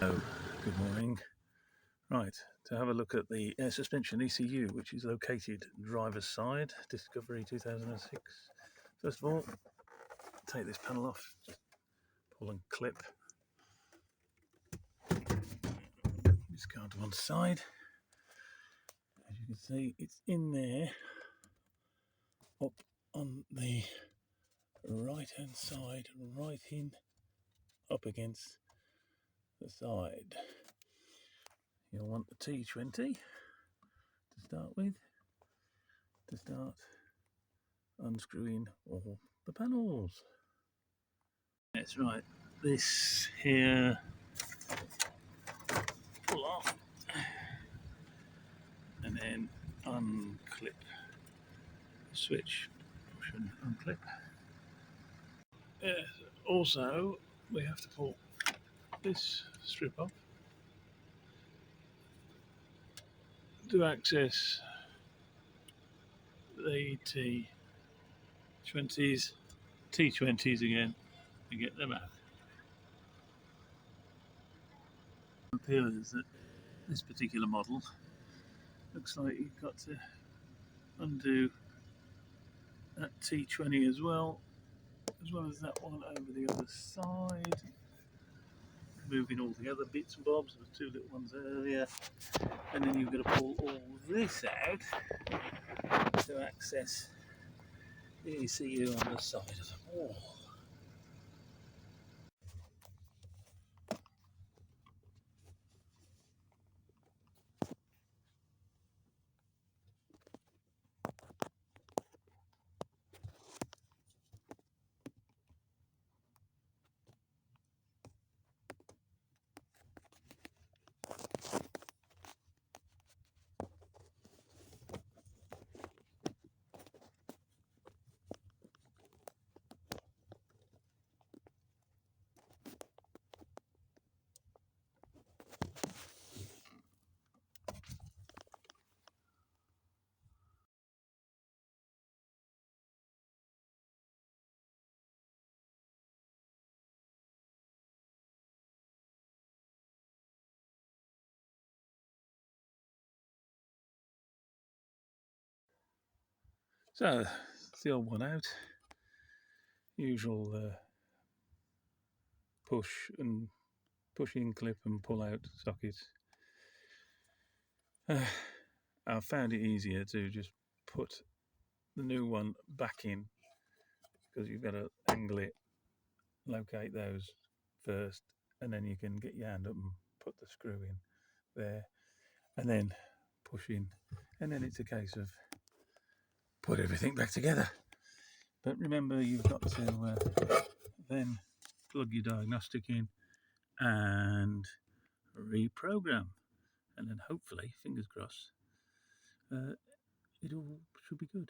Oh, good morning. Right, to have a look at the air suspension ECU, which is located driver's side, Discovery 2006. First of all, take this panel off, just pull and clip. Discard to one side. As you can see, it's in there, up on the right hand side, right in, up against the side. You'll want the T20 to start with, to start unscrewing all the panels. That's right, this here, pull off and then unclip, switch, push and unclip. Also, we have to pull this strip off to access the T20s again to get them out. It appears that this particular model looks like you've got to undo that T20 as well as that one over the other side. Moving all the other bits and bobs, there were two little ones earlier, and then you've got to pull all this out to access the ECU on the side of the wall. So, it's the old one out. Usual push in clip and pull out sockets. I found it easier to just put the new one back in, because you've got to angle it, locate those first, and then you can get your hand up and put the screw in there, and then push in, and then it's a case of put everything back together. But remember, you've got to then plug your diagnostic in and reprogram, and then hopefully, fingers crossed, it all should be good.